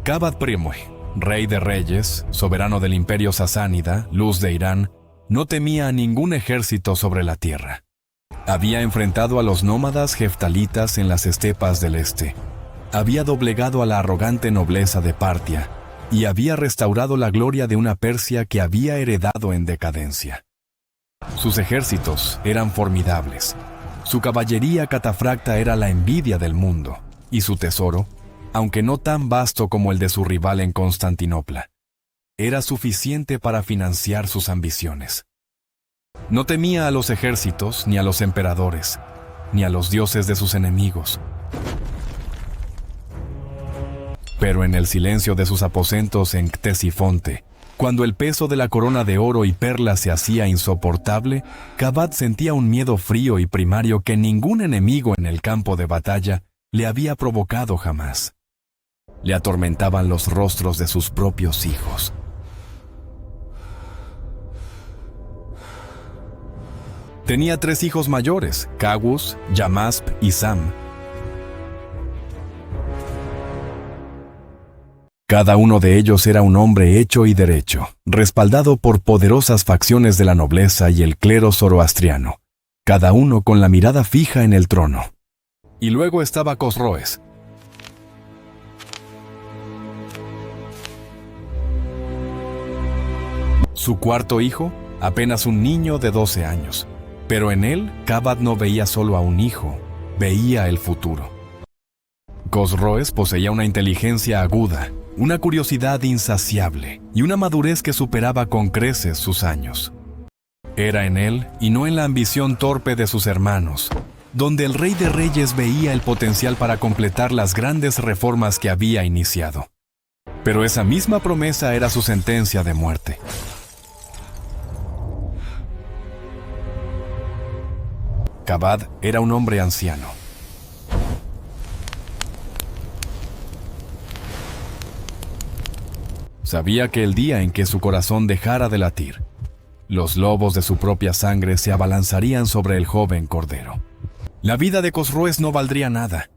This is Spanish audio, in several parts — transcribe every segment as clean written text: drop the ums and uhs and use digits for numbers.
Kabad Primui, rey de reyes, soberano del imperio sasánida, luz de Irán, no temía a ningún ejército sobre la tierra. Había enfrentado a los nómadas heftalitas en las estepas del este. Había doblegado a la arrogante nobleza de Partia y había restaurado la gloria de una Persia que había heredado en decadencia. Sus ejércitos eran formidables. Su caballería catafracta era la envidia del mundo, y su tesoro, aunque no tan vasto como el de su rival en Constantinopla, era suficiente para financiar sus ambiciones. No temía a los ejércitos, ni a los emperadores, ni a los dioses de sus enemigos. Pero en el silencio de sus aposentos en Ctesifonte, cuando el peso de la corona de oro y perlas se hacía insoportable, Kabad sentía un miedo frío y primario que ningún enemigo en el campo de batalla le había provocado jamás. Le atormentaban los rostros de sus propios hijos. Tenía 3 hijos mayores, Kawus, Yamasp y Sam. Cada uno de ellos era un hombre hecho y derecho, respaldado por poderosas facciones de la nobleza y el clero zoroastriano, cada uno con la mirada fija en el trono. Y luego estaba Cosroes. Su cuarto hijo, apenas un niño de 12 años. Pero en él, Kabad no veía solo a un hijo, veía el futuro. Cosroes poseía una inteligencia aguda, una curiosidad insaciable y una madurez que superaba con creces sus años. Era en él, y no en la ambición torpe de sus hermanos, donde el rey de reyes veía el potencial para completar las grandes reformas que había iniciado. Pero esa misma promesa era su sentencia de muerte. Kabad era un hombre anciano. Sabía que el día en que su corazón dejara de latir, los lobos de su propia sangre se abalanzarían sobre el joven cordero. La vida de Cosroes no valdría nada.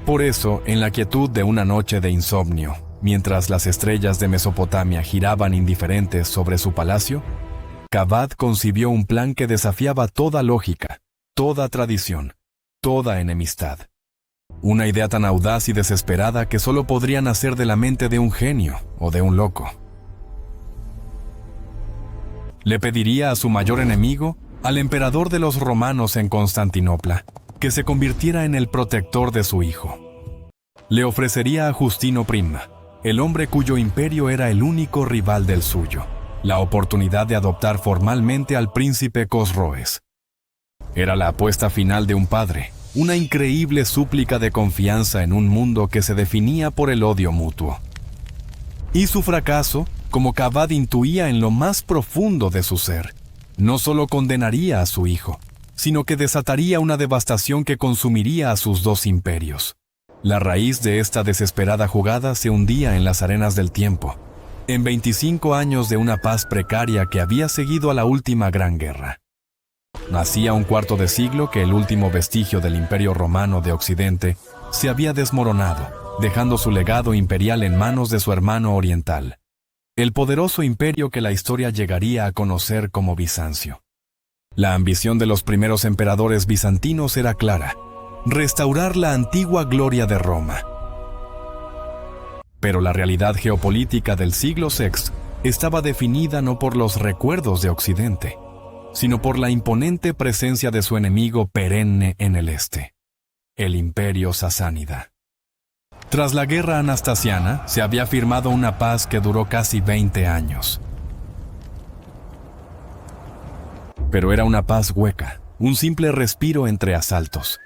Por eso, en la quietud de una noche de insomnio, mientras las estrellas de Mesopotamia giraban indiferentes sobre su palacio, Kabad concibió un plan que desafiaba toda lógica, toda tradición, toda enemistad. Una idea tan audaz y desesperada que solo podría nacer de la mente de un genio o de un loco. Le pediría a su mayor enemigo, al emperador de los romanos en Constantinopla, que se convirtiera en el protector de su hijo. Le ofrecería a Justino Prima, el hombre cuyo imperio era el único rival del suyo, la oportunidad de adoptar formalmente al príncipe Cosroes. Era la apuesta final de un padre, una increíble súplica de confianza en un mundo que se definía por el odio mutuo. Y su fracaso, como Kabad intuía en lo más profundo de su ser, no solo condenaría a su hijo, sino que desataría una devastación que consumiría a sus 2 imperios. La raíz de esta desesperada jugada se hundía en las arenas del tiempo, en 25 años de una paz precaria que había seguido a la última gran guerra. Hacía un cuarto de siglo que el último vestigio del Imperio Romano de Occidente se había desmoronado, dejando su legado imperial en manos de su hermano oriental, el poderoso imperio que la historia llegaría a conocer como Bizancio. La ambición de los primeros emperadores bizantinos era clara: restaurar la antigua gloria de Roma. Pero la realidad geopolítica del siglo VI estaba definida no por los recuerdos de Occidente, sino por la imponente presencia de su enemigo perenne en el este, el imperio sasánida. Tras la guerra anastasiana, se había firmado una paz que duró casi 20 años. Pero era una paz hueca, un simple respiro entre asaltos.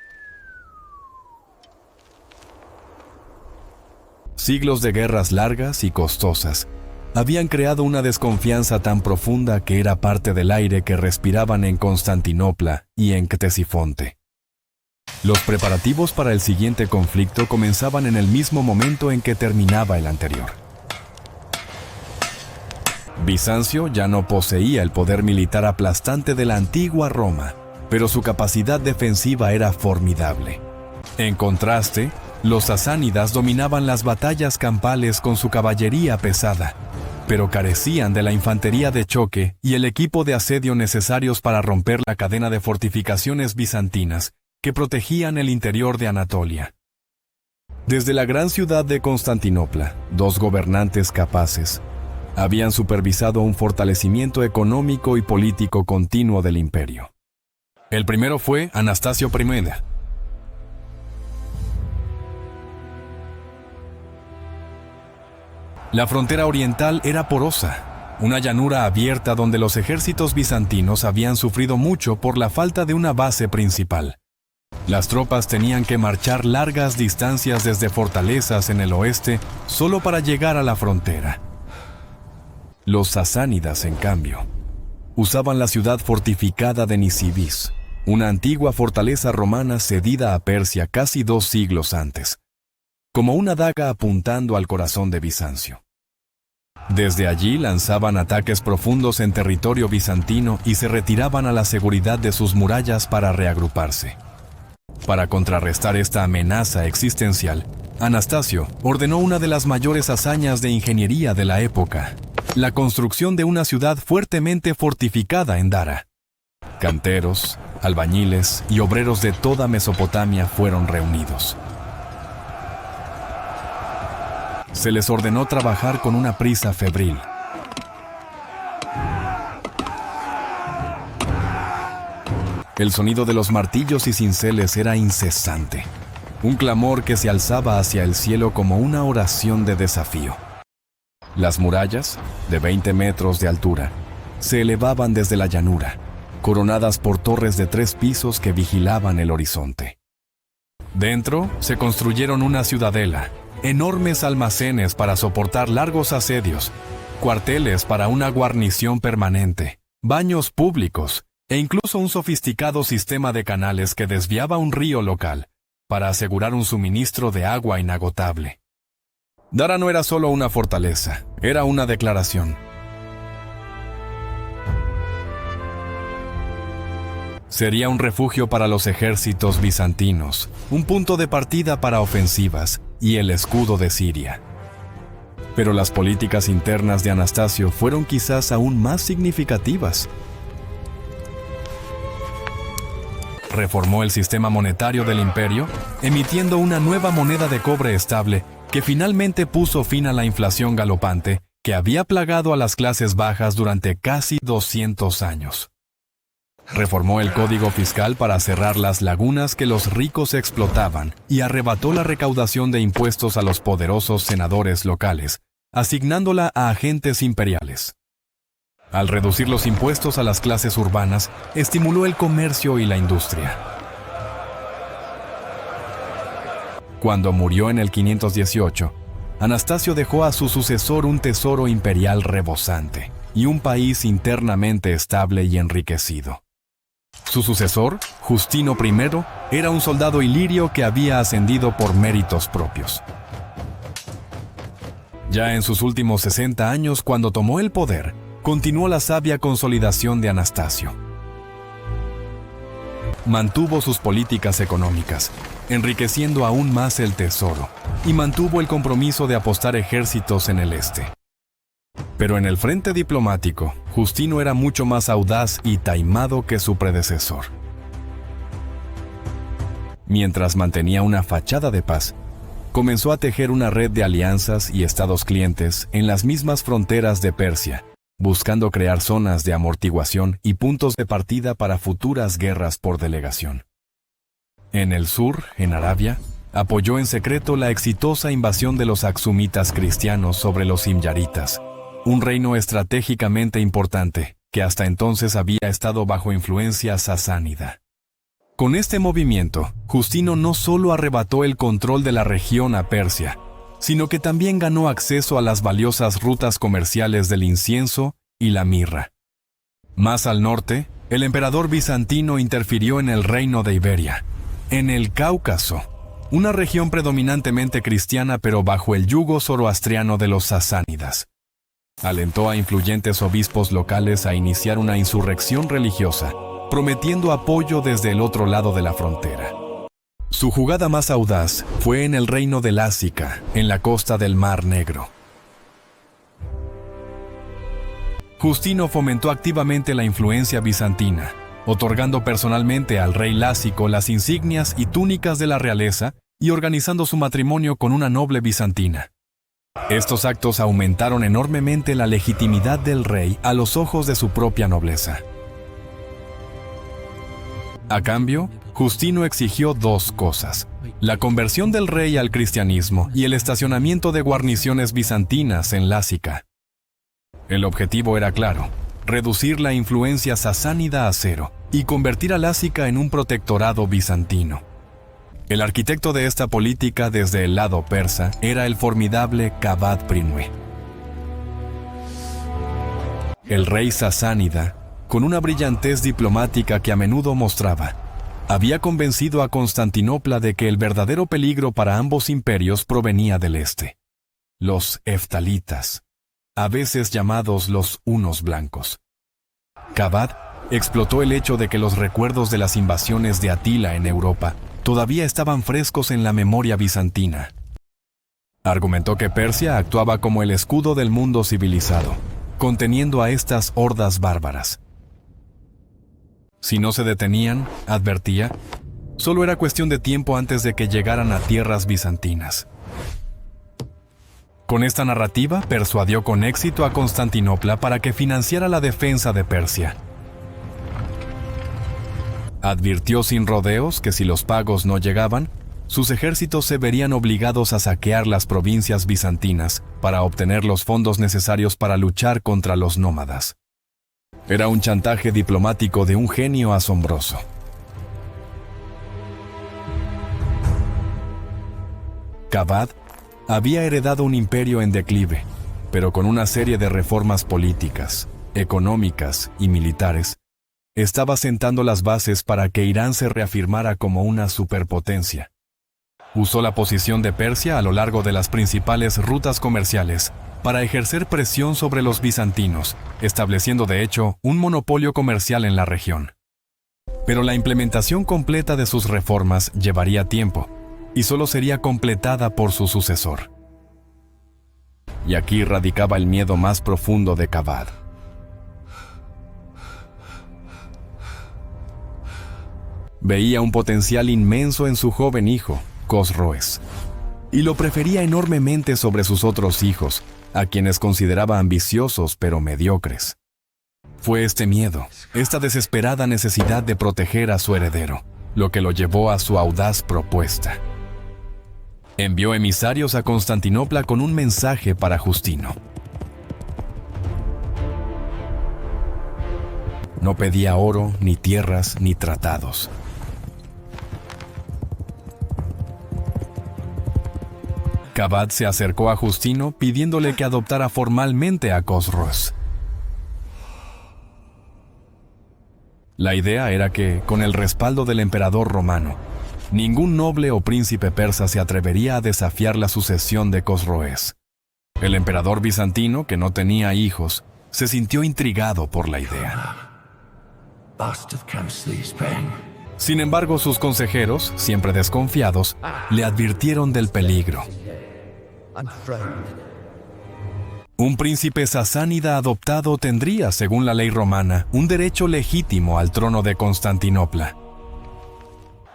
Siglos de guerras largas y costosas habían creado una desconfianza tan profunda que era parte del aire que respiraban en Constantinopla y en Ctesifonte. Los preparativos para el siguiente conflicto comenzaban en el mismo momento en que terminaba el anterior. Bizancio ya no poseía el poder militar aplastante de la antigua Roma, pero su capacidad defensiva era formidable. En contraste, los sasánidas dominaban las batallas campales con su caballería pesada, pero carecían de la infantería de choque y el equipo de asedio necesarios para romper la cadena de fortificaciones bizantinas que protegían el interior de Anatolia. Desde la gran ciudad de Constantinopla, dos gobernantes capaces habían supervisado un fortalecimiento económico y político continuo del imperio. El primero fue Anastasio I. La frontera oriental era porosa, una llanura abierta donde los ejércitos bizantinos habían sufrido mucho por la falta de una base principal. Las tropas tenían que marchar largas distancias desde fortalezas en el oeste solo para llegar a la frontera. Los sasánidas, en cambio, usaban la ciudad fortificada de Nisibis, una antigua fortaleza romana cedida a Persia casi 2 siglos antes, como una daga apuntando al corazón de Bizancio. Desde allí lanzaban ataques profundos en territorio bizantino y se retiraban a la seguridad de sus murallas para reagruparse. Para contrarrestar esta amenaza existencial, Anastasio ordenó una de las mayores hazañas de ingeniería de la época, la construcción de una ciudad fuertemente fortificada en Dara. Canteros, albañiles y obreros de toda Mesopotamia fueron reunidos. Se les ordenó trabajar con una prisa febril. El sonido de los martillos y cinceles era incesante, un clamor que se alzaba hacia el cielo como una oración de desafío. Las murallas, de 20 metros de altura, se elevaban desde la llanura, coronadas por torres de 3 pisos que vigilaban el horizonte. Dentro se construyeron una ciudadela, enormes almacenes para soportar largos asedios, cuarteles para una guarnición permanente, baños públicos e incluso un sofisticado sistema de canales que desviaba un río local para asegurar un suministro de agua inagotable. Dara no era solo una fortaleza, era una declaración. Sería un refugio para los ejércitos bizantinos, un punto de partida para ofensivas y el escudo de Siria. Pero las políticas internas de Anastasio fueron quizás aún más significativas. Reformó el sistema monetario del imperio, emitiendo una nueva moneda de cobre estable que finalmente puso fin a la inflación galopante que había plagado a las clases bajas durante casi 200 años. Reformó el código fiscal para cerrar las lagunas que los ricos explotaban y arrebató la recaudación de impuestos a los poderosos senadores locales, asignándola a agentes imperiales. Al reducir los impuestos a las clases urbanas, estimuló el comercio y la industria. Cuando murió en el 518, Anastasio dejó a su sucesor un tesoro imperial rebosante y un país internamente estable y enriquecido. Su sucesor, Justino I, era un soldado ilirio que había ascendido por méritos propios. Ya en sus últimos 60 años, cuando tomó el poder, continuó la sabia consolidación de Anastasio. Mantuvo sus políticas económicas, enriqueciendo aún más el tesoro, y mantuvo el compromiso de apostar ejércitos en el este. Pero en el frente diplomático, Justino era mucho más audaz y taimado que su predecesor. Mientras mantenía una fachada de paz, comenzó a tejer una red de alianzas y estados clientes en las mismas fronteras de Persia, buscando crear zonas de amortiguación y puntos de partida para futuras guerras por delegación. En el sur, en Arabia, apoyó en secreto la exitosa invasión de los aksumitas cristianos sobre los himyaritas, un reino estratégicamente importante que hasta entonces había estado bajo influencia sasánida. Con este movimiento, Justino no solo arrebató el control de la región a Persia, sino que también ganó acceso a las valiosas rutas comerciales del incienso y la mirra. Más al norte, el emperador bizantino interfirió en el reino de Iberia, en el Cáucaso, una región predominantemente cristiana pero bajo el yugo zoroastriano de los sasánidas. Alentó a influyentes obispos locales a iniciar una insurrección religiosa, prometiendo apoyo desde el otro lado de la frontera. Su jugada más audaz fue en el reino de Lásica, en la costa del Mar Negro. Justino fomentó activamente la influencia bizantina, otorgando personalmente al rey Lásico las insignias y túnicas de la realeza y organizando su matrimonio con una noble bizantina. Estos actos aumentaron enormemente la legitimidad del rey a los ojos de su propia nobleza. A cambio, Justino exigió dos cosas: la conversión del rey al cristianismo y el estacionamiento de guarniciones bizantinas en Lásica. El objetivo era claro: reducir la influencia sasánida a cero y convertir a Lásica en un protectorado bizantino. El arquitecto de esta política desde el lado persa era el formidable Kavad Prinme. El rey sasánida, con una brillantez diplomática que a menudo mostraba, había convencido a Constantinopla de que el verdadero peligro para ambos imperios provenía del este: los heftalitas, a veces llamados los hunos blancos. Kavad explotó el hecho de que los recuerdos de las invasiones de Atila en Europa todavía estaban frescos en la memoria bizantina. Argumentó que Persia actuaba como el escudo del mundo civilizado, conteniendo a estas hordas bárbaras. Si no se detenían, advertía, solo era cuestión de tiempo antes de que llegaran a tierras bizantinas. Con esta narrativa persuadió con éxito a Constantinopla para que financiara la defensa de Persia. Advirtió sin rodeos que si los pagos no llegaban, sus ejércitos se verían obligados a saquear las provincias bizantinas para obtener los fondos necesarios para luchar contra los nómadas. Era un chantaje diplomático de un genio asombroso. Kavad había heredado un imperio en declive, pero con una serie de reformas políticas, económicas y militares, estaba sentando las bases para que Irán se reafirmara como una superpotencia. Usó la posición de Persia a lo largo de las principales rutas comerciales para ejercer presión sobre los bizantinos, estableciendo de hecho un monopolio comercial en la región. Pero la implementación completa de sus reformas llevaría tiempo, y solo sería completada por su sucesor. Y aquí radicaba el miedo más profundo de Kavad. Veía un potencial inmenso en su joven hijo, Cosroes, y lo prefería enormemente sobre sus otros hijos, a quienes consideraba ambiciosos pero mediocres. Fue este miedo, esta desesperada necesidad de proteger a su heredero, lo que lo llevó a su audaz propuesta. Envió emisarios a Constantinopla con un mensaje para Justino. No pedía oro, ni tierras, ni tratados. Kavad se acercó a Justino pidiéndole que adoptara formalmente a Cosroes. La idea era que, con el respaldo del emperador romano, ningún noble o príncipe persa se atrevería a desafiar la sucesión de Cosroes. El emperador bizantino, que no tenía hijos, se sintió intrigado por la idea. Sin embargo, sus consejeros, siempre desconfiados, le advirtieron del peligro. Un príncipe sasánida adoptado tendría, según la ley romana, un derecho legítimo al trono de Constantinopla.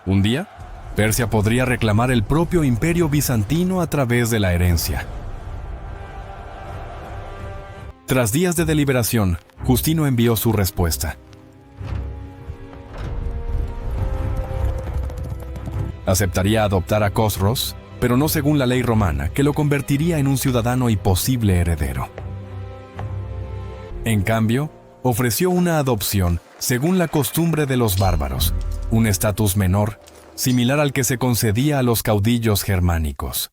Un día, Persia podría reclamar el propio imperio bizantino a través de la herencia. Tras días de deliberación, Justino envió su respuesta. Aceptaría adoptar a Cosroes, pero no según la ley romana, que lo convertiría en un ciudadano y posible heredero. En cambio, ofreció una adopción según la costumbre de los bárbaros, un estatus menor, similar al que se concedía a los caudillos germánicos.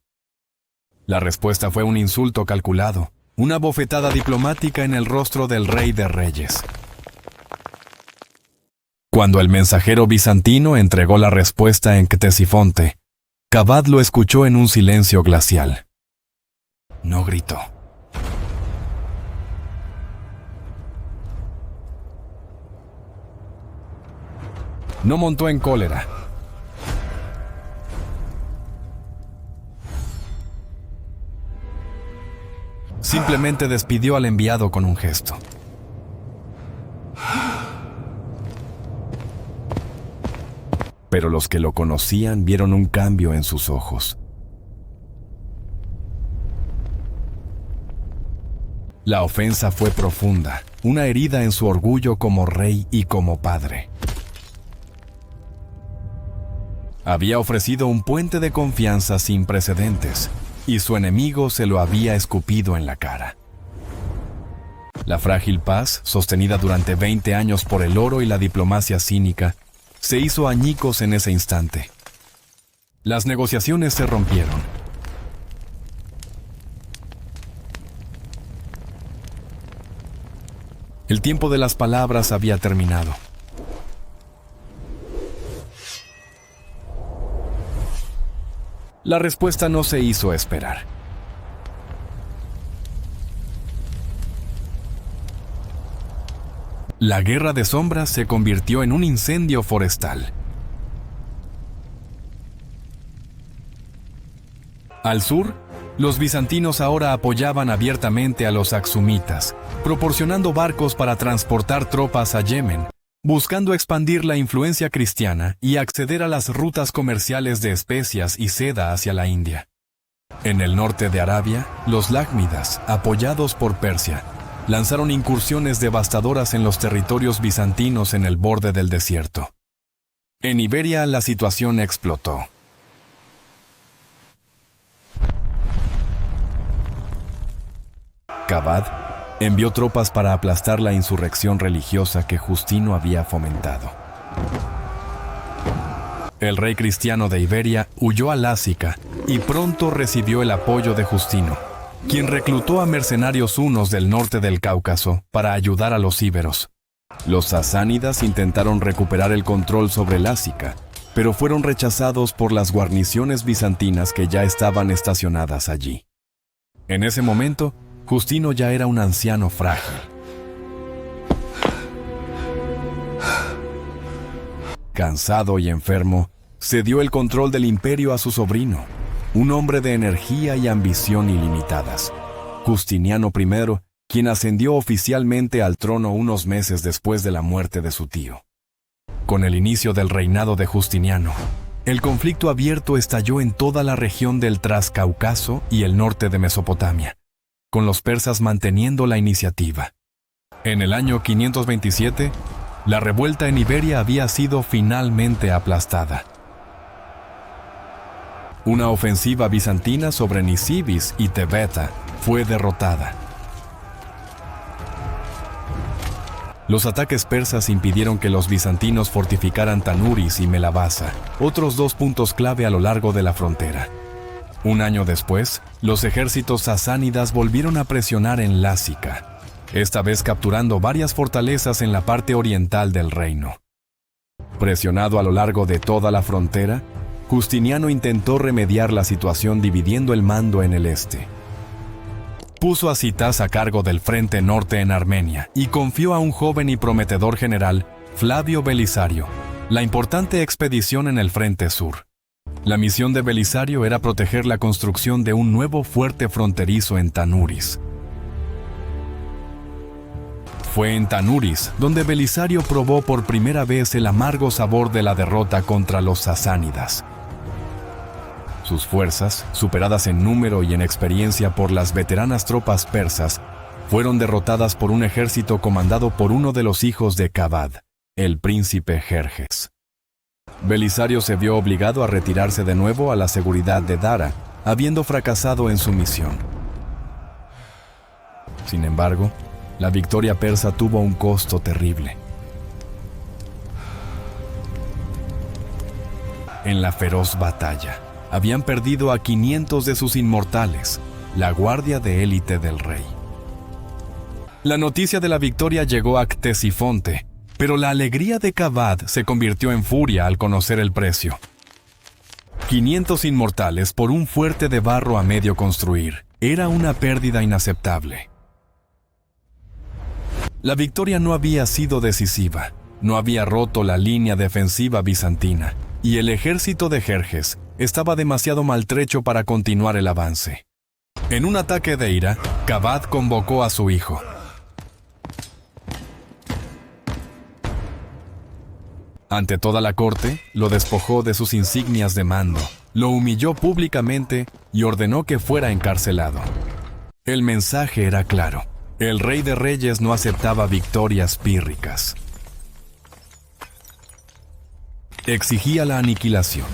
La respuesta fue un insulto calculado, una bofetada diplomática en el rostro del rey de reyes. Cuando el mensajero bizantino entregó la respuesta en Ctesifonte, Kavad lo escuchó en un silencio glacial. No gritó. No montó en cólera. Simplemente despidió al enviado con un gesto. Pero los que lo conocían vieron un cambio en sus ojos. La ofensa fue profunda, una herida en su orgullo como rey y como padre. Había ofrecido un puente de confianza sin precedentes, y su enemigo se lo había escupido en la cara. La frágil paz, sostenida durante 20 años por el oro y la diplomacia cínica, se hizo añicos en ese instante. Las negociaciones se rompieron. El tiempo de las palabras había terminado. La respuesta no se hizo esperar. La guerra de sombras se convirtió en un incendio forestal. Al sur, los bizantinos ahora apoyaban abiertamente a los aksumitas, proporcionando barcos para transportar tropas a Yemen, buscando expandir la influencia cristiana y acceder a las rutas comerciales de especias y seda hacia la India. En el norte de Arabia, los lácmidas, apoyados por Persia, lanzaron incursiones devastadoras en los territorios bizantinos en el borde del desierto. En Iberia la situación explotó. Cavad envió tropas para aplastar la insurrección religiosa que Justino había fomentado. El rey cristiano de Iberia huyó a Lásica y pronto recibió el apoyo de Justino, quien reclutó a mercenarios hunos del norte del Cáucaso para ayudar a los íberos. Los sasánidas intentaron recuperar el control sobre Lásica, pero fueron rechazados por las guarniciones bizantinas que ya estaban estacionadas allí. En ese momento, Justino ya era un anciano frágil. Cansado y enfermo, cedió el control del imperio a su sobrino, un hombre de energía y ambición ilimitadas, Justiniano I, quien ascendió oficialmente al trono unos meses después de la muerte de su tío. Con el inicio del reinado de Justiniano, el conflicto abierto estalló en toda la región del Trascaucaso y el norte de Mesopotamia, con los persas manteniendo la iniciativa. En el año 527, la revuelta en Iberia había sido finalmente aplastada. Una ofensiva bizantina sobre Nisibis y Tebeta fue derrotada. Los ataques persas impidieron que los bizantinos fortificaran Tanuris y Melabasa, otros dos puntos clave a lo largo de la frontera. Un año después, los ejércitos sasánidas volvieron a presionar en Lásica, esta vez capturando varias fortalezas en la parte oriental del reino. Presionado a lo largo de toda la frontera, Justiniano intentó remediar la situación dividiendo el mando en el este. Puso a Citás a cargo del frente norte en Armenia y confió a un joven y prometedor general, Flavio Belisario, la importante expedición en el frente sur. La misión de Belisario era proteger la construcción de un nuevo fuerte fronterizo en Tanuris. Fue en Tanuris donde Belisario probó por primera vez el amargo sabor de la derrota contra los sasánidas. Sus fuerzas, superadas en número y en experiencia por las veteranas tropas persas, fueron derrotadas por un ejército comandado por uno de los hijos de Cavad, el príncipe Jerjes. Belisario se vio obligado a retirarse de nuevo a la seguridad de Dara, habiendo fracasado en su misión. Sin embargo, la victoria persa tuvo un costo terrible. En la feroz batalla, habían perdido a 500 de sus inmortales, la guardia de élite del rey. La noticia de la victoria llegó a Ctesifonte, pero la alegría de Cavad se convirtió en furia al conocer el precio. 500 inmortales por un fuerte de barro a medio construir. Era una pérdida inaceptable. La victoria no había sido decisiva, no había roto la línea defensiva bizantina, y el ejército de Jerjes estaba demasiado maltrecho para continuar el avance. En un ataque de ira, Kabad convocó a su hijo. Ante toda la corte, lo despojó de sus insignias de mando, lo humilló públicamente y ordenó que fuera encarcelado. El mensaje era claro: el rey de reyes no aceptaba victorias pírricas. Exigía la aniquilación.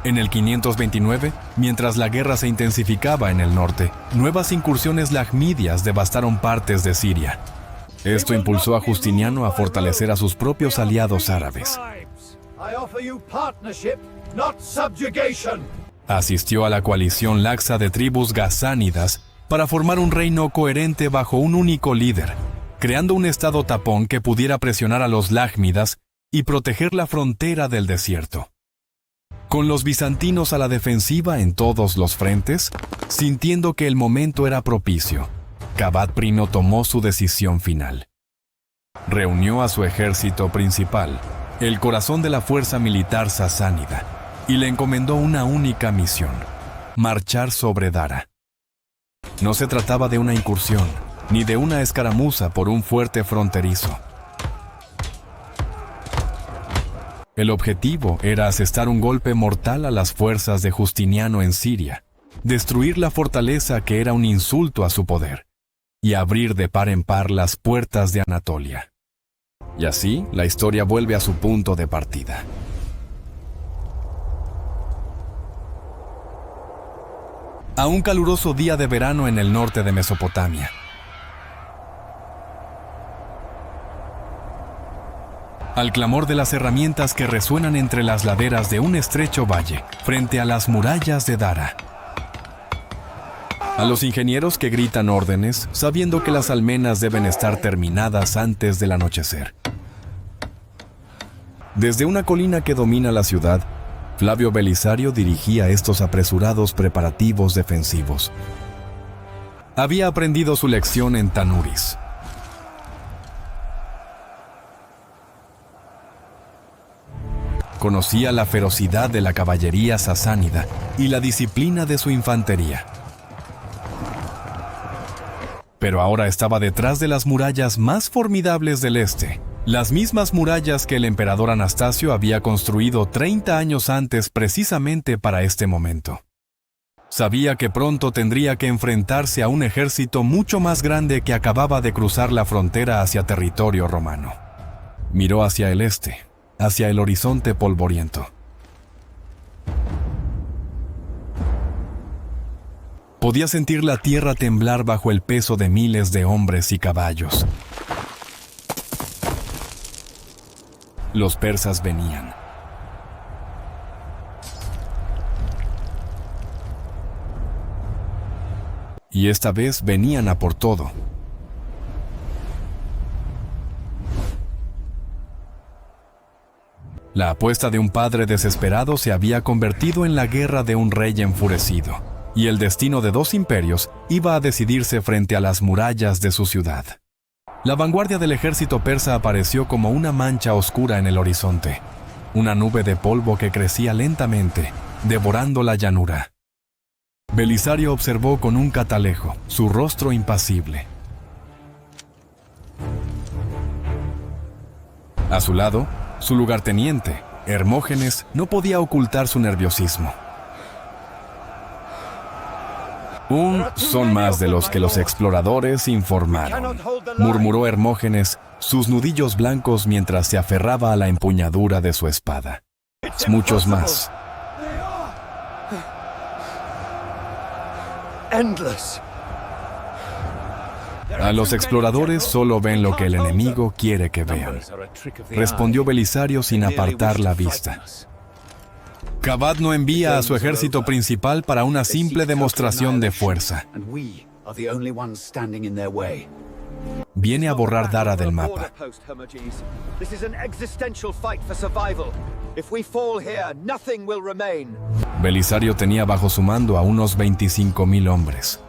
En el 529, mientras la guerra se intensificaba en el norte, nuevas incursiones lajmidias devastaron partes de Siria. Esto impulsó a Justiniano a fortalecer a sus propios aliados árabes. Asistió a la coalición laxa de tribus gasánidas para formar un reino coherente bajo un único líder, creando un estado tapón que pudiera presionar a los lájmidas y proteger la frontera del desierto. Con los bizantinos a la defensiva en todos los frentes, sintiendo que el momento era propicio, Kabad I tomó su decisión final. Reunió a su ejército principal, el corazón de la fuerza militar sasánida, y le encomendó una única misión: marchar sobre Dara. No se trataba de una incursión, ni de una escaramuza por un fuerte fronterizo. El objetivo era asestar un golpe mortal a las fuerzas de Justiniano en Siria, destruir la fortaleza que era un insulto a su poder, y abrir de par en par las puertas de Anatolia. Y así, la historia vuelve a su punto de partida. A un caluroso día de verano en el norte de Mesopotamia. Al clamor de las herramientas que resuenan entre las laderas de un estrecho valle, frente a las murallas de Dara. A los ingenieros que gritan órdenes, sabiendo que las almenas deben estar terminadas antes del anochecer. Desde una colina que domina la ciudad, Flavio Belisario dirigía estos apresurados preparativos defensivos. Había aprendido su lección en Tanuris. Conocía la ferocidad de la caballería sasánida y la disciplina de su infantería. Pero ahora estaba detrás de las murallas más formidables del este, las mismas murallas que el emperador Anastasio había construido 30 años antes precisamente para este momento. Sabía que pronto tendría que enfrentarse a un ejército mucho más grande que acababa de cruzar la frontera hacia territorio romano. Miró hacia el este, hacia el horizonte polvoriento. Podía sentir la tierra temblar bajo el peso de miles de hombres y caballos. Los persas venían. Y esta vez venían a por todo. La apuesta de un padre desesperado se había convertido en la guerra de un rey enfurecido, y el destino de dos imperios iba a decidirse frente a las murallas de su ciudad. La vanguardia del ejército persa apareció como una mancha oscura en el horizonte, una nube de polvo que crecía lentamente, devorando la llanura. Belisario observó con un catalejo, su rostro impasible. A su lado, su lugarteniente, Hermógenes, no podía ocultar su nerviosismo. Son más de los que los exploradores informaron, murmuró Hermógenes, sus nudillos blancos mientras se aferraba a la empuñadura de su espada. Muchos más. A los exploradores solo ven lo que el enemigo quiere que vean, respondió Belisario sin apartar la vista. Kabad no envía a su ejército principal para una simple demostración de fuerza. Viene a borrar Dara del mapa. Belisario tenía bajo su mando a unos 25,000 hombres.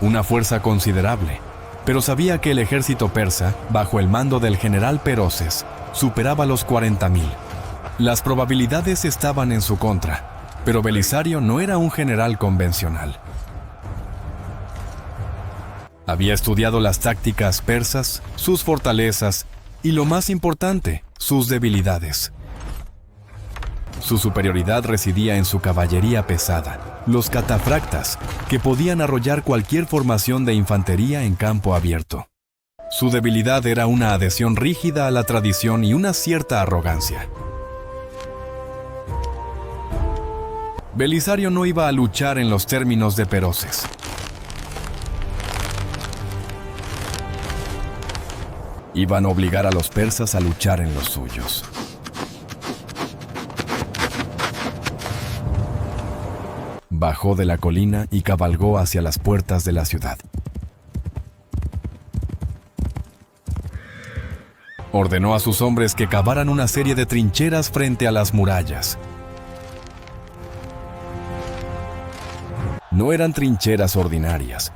una fuerza considerable, pero sabía que el ejército persa, bajo el mando del general Peroses, superaba los 40.000. Las probabilidades estaban en su contra, pero Belisario no era un general convencional. Había estudiado las tácticas persas, sus fortalezas y, lo más importante, sus debilidades. Su superioridad residía en su caballería pesada, los catafractas, que podían arrollar cualquier formación de infantería en campo abierto. Su debilidad era una adhesión rígida a la tradición y una cierta arrogancia. Belisario no iba a luchar en los términos de Peroses. Iban a obligar a los persas a luchar en los suyos. Bajó de la colina y cabalgó hacia las puertas de la ciudad. Ordenó a sus hombres que cavaran una serie de trincheras frente a las murallas. No eran trincheras ordinarias.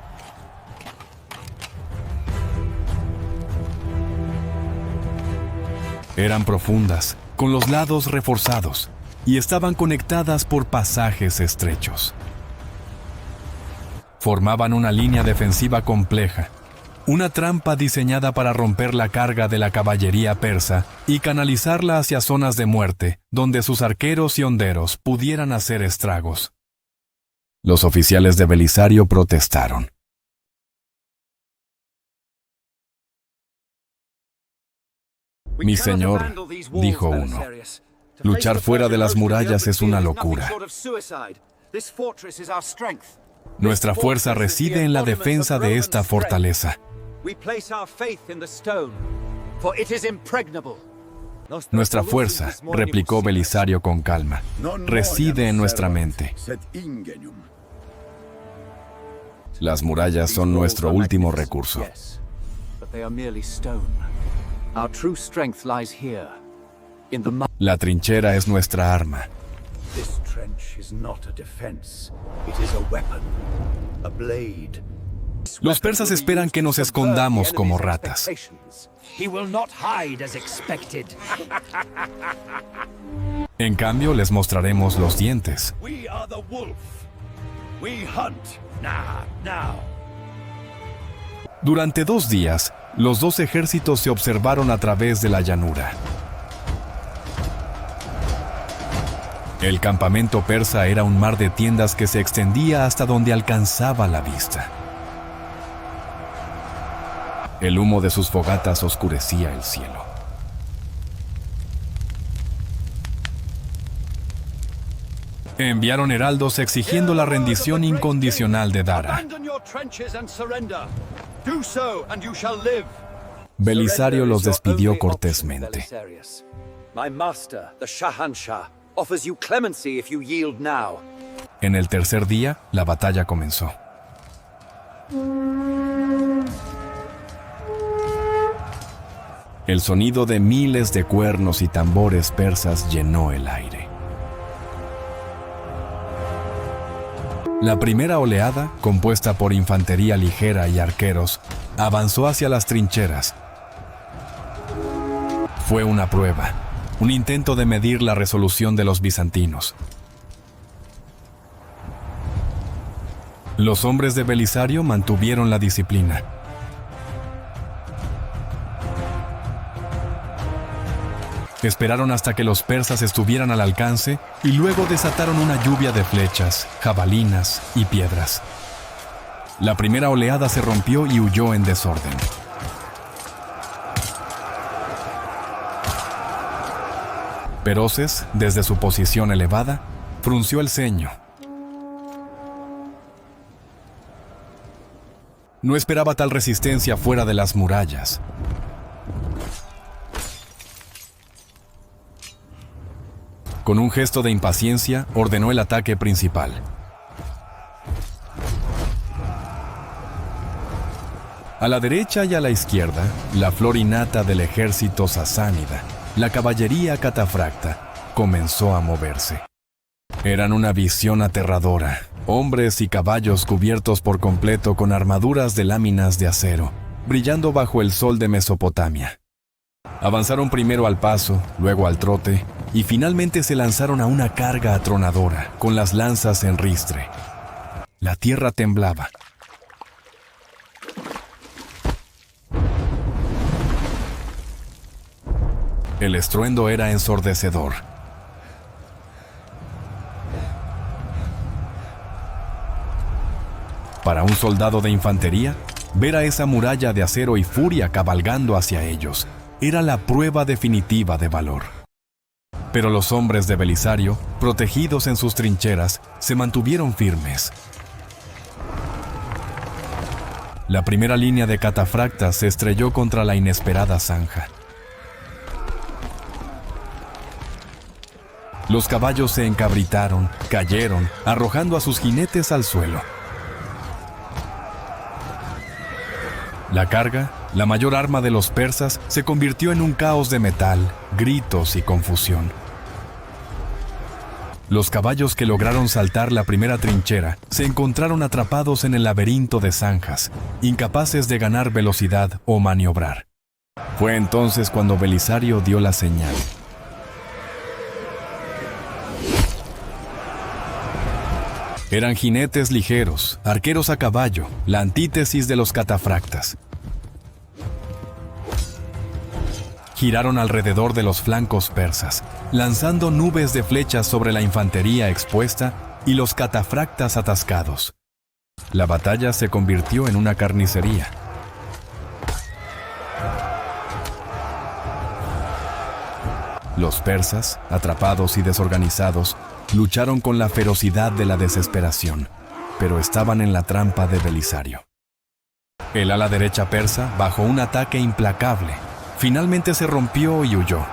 Eran profundas, con los lados reforzados, y estaban conectadas por pasajes estrechos. Formaban una línea defensiva compleja, una trampa diseñada para romper la carga de la caballería persa y canalizarla hacia zonas de muerte, donde sus arqueros y honderos pudieran hacer estragos. Los oficiales de Belisario protestaron. «Mi señor», dijo uno, «luchar fuera de las murallas es una locura. Nuestra fuerza reside en la defensa de esta fortaleza. Nuestra fuerza», replicó Belisario con calma, «reside en nuestra mente. Las murallas son nuestro último recurso. La trinchera es nuestra arma. Los persas esperan que nos escondamos como ratas. En cambio, les mostraremos los dientes. Durante 2 días, los 2 ejércitos se observaron a través de la llanura. El campamento persa era un mar de tiendas que se extendía hasta donde alcanzaba la vista. El humo de sus fogatas oscurecía el cielo. Enviaron heraldos exigiendo la rendición incondicional de Dara. Belisario los despidió cortésmente. En el tercer día, la batalla comenzó. El sonido de miles de cuernos y tambores persas llenó el aire. La primera oleada, compuesta por infantería ligera y arqueros, avanzó hacia las trincheras. Fue una prueba, un intento de medir la resolución de los bizantinos. Los hombres de Belisario mantuvieron la disciplina. Esperaron hasta que los persas estuvieran al alcance y luego desataron una lluvia de flechas, jabalinas y piedras. La primera oleada se rompió y huyó en desorden. Peroses, desde su posición elevada, frunció el ceño. No esperaba tal resistencia fuera de las murallas. Con un gesto de impaciencia, ordenó el ataque principal. A la derecha y a la izquierda, la flor innata del ejército sasánida, la caballería catafracta, comenzó a moverse. Eran una visión aterradora, Hombres y caballos cubiertos por completo con armaduras de láminas de acero, brillando bajo el sol de Mesopotamia. Avanzaron primero al paso, luego al trote, y finalmente se lanzaron a una carga atronadora, con las lanzas en ristre. La tierra temblaba. El estruendo era ensordecedor. Para un soldado de infantería, ver a esa muralla de acero y furia cabalgando hacia ellos era la prueba definitiva de valor. Pero los hombres de Belisario, protegidos en sus trincheras, se mantuvieron firmes. La primera línea de catafractas se estrelló contra la inesperada zanja. Los caballos se encabritaron, cayeron, arrojando a sus jinetes al suelo. La carga, la mayor arma de los persas, se convirtió en un caos de metal, gritos y confusión. Los caballos que lograron saltar la primera trinchera se encontraron atrapados en el laberinto de zanjas, incapaces de ganar velocidad o maniobrar. Fue entonces cuando Belisario dio la señal. Eran jinetes ligeros, arqueros a caballo, la antítesis de los catafractas. Giraron alrededor de los flancos persas, lanzando nubes de flechas sobre la infantería expuesta y los catafractas atascados. La batalla se convirtió en una carnicería. Los persas, atrapados y desorganizados, lucharon con la ferocidad de la desesperación, pero estaban en la trampa de Belisario. El ala derecha persa, bajo un ataque implacable, finalmente se rompió y huyó.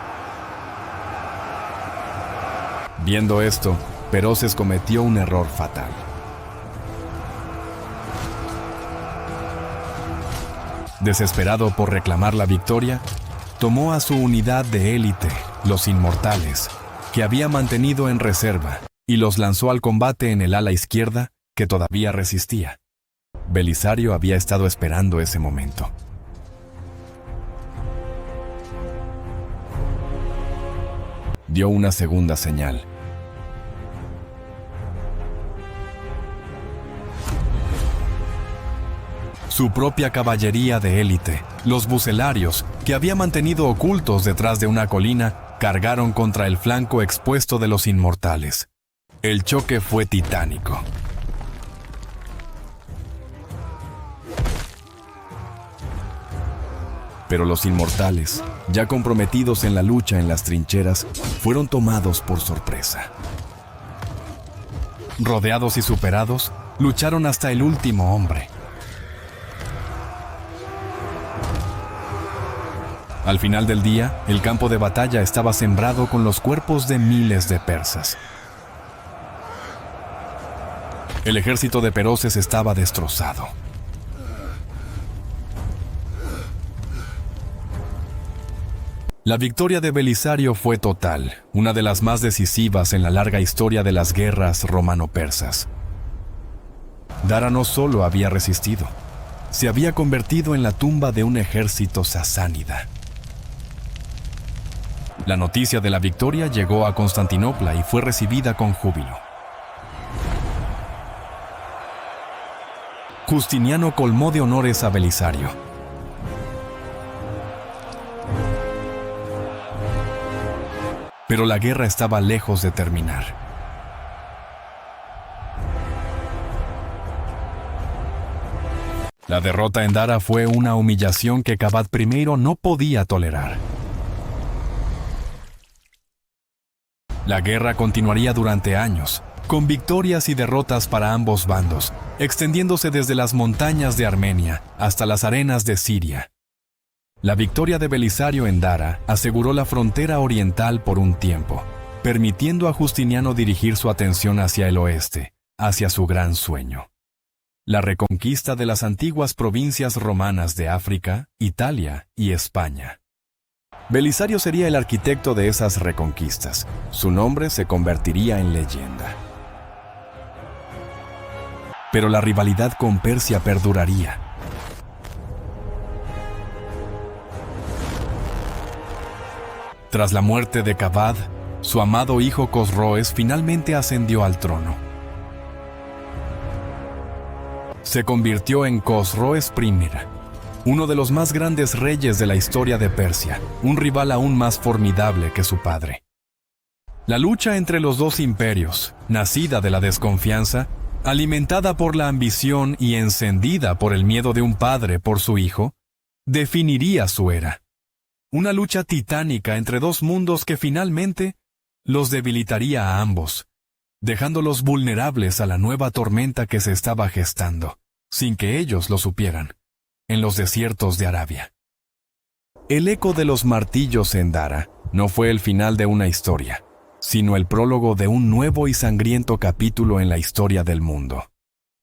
Viendo esto, Peroses cometió un error fatal. Desesperado por reclamar la victoria, tomó a su unidad de élite, los Inmortales, que había mantenido en reserva, y los lanzó al combate en el ala izquierda, que todavía resistía. Belisario había estado esperando ese momento. Dio una segunda señal. Su propia caballería de élite, los bucelarios, que había mantenido ocultos detrás de una colina, cargaron contra el flanco expuesto de los Inmortales. El choque fue titánico. Pero los Inmortales, ya comprometidos en la lucha en las trincheras, fueron tomados por sorpresa. Rodeados y superados, lucharon hasta el último hombre. Al final del día, el campo de batalla estaba sembrado con los cuerpos de miles de persas. El ejército de Peroses estaba destrozado. La victoria de Belisario fue total, una de las más decisivas en la larga historia de las guerras romano-persas. Dara no solo había resistido, se había convertido en la tumba de un ejército sasánida. La noticia de la victoria llegó a Constantinopla y fue recibida con júbilo. Justiniano colmó de honores a Belisario. Pero la guerra estaba lejos de terminar. La derrota en Dara fue una humillación que Kabad I no podía tolerar. La guerra continuaría durante años, con victorias y derrotas para ambos bandos, extendiéndose desde las montañas de Armenia hasta las arenas de Siria. La victoria de Belisario en Dara aseguró la frontera oriental por un tiempo, permitiendo a Justiniano dirigir su atención hacia el oeste, hacia su gran sueño: la reconquista de las antiguas provincias romanas de África, Italia y España. Belisario sería el arquitecto de esas reconquistas. Su nombre se convertiría en leyenda. pero la rivalidad con Persia perduraría. Tras la muerte de Kavad, su amado hijo Cosroes finalmente ascendió al trono. Se convirtió en Cosroes I, uno de los más grandes reyes de la historia de Persia, un rival aún más formidable que su padre. La lucha entre los dos imperios, nacida de la desconfianza, alimentada por la ambición y encendida por el miedo de un padre por su hijo, definiría su era. Una lucha titánica entre dos mundos que finalmente los debilitaría a ambos, dejándolos vulnerables a la nueva tormenta que se estaba gestando, sin que ellos lo supieran, en los desiertos de Arabia. El eco de los martillos en Dara no fue el final de una historia, sino el prólogo de un nuevo y sangriento capítulo en la historia del mundo.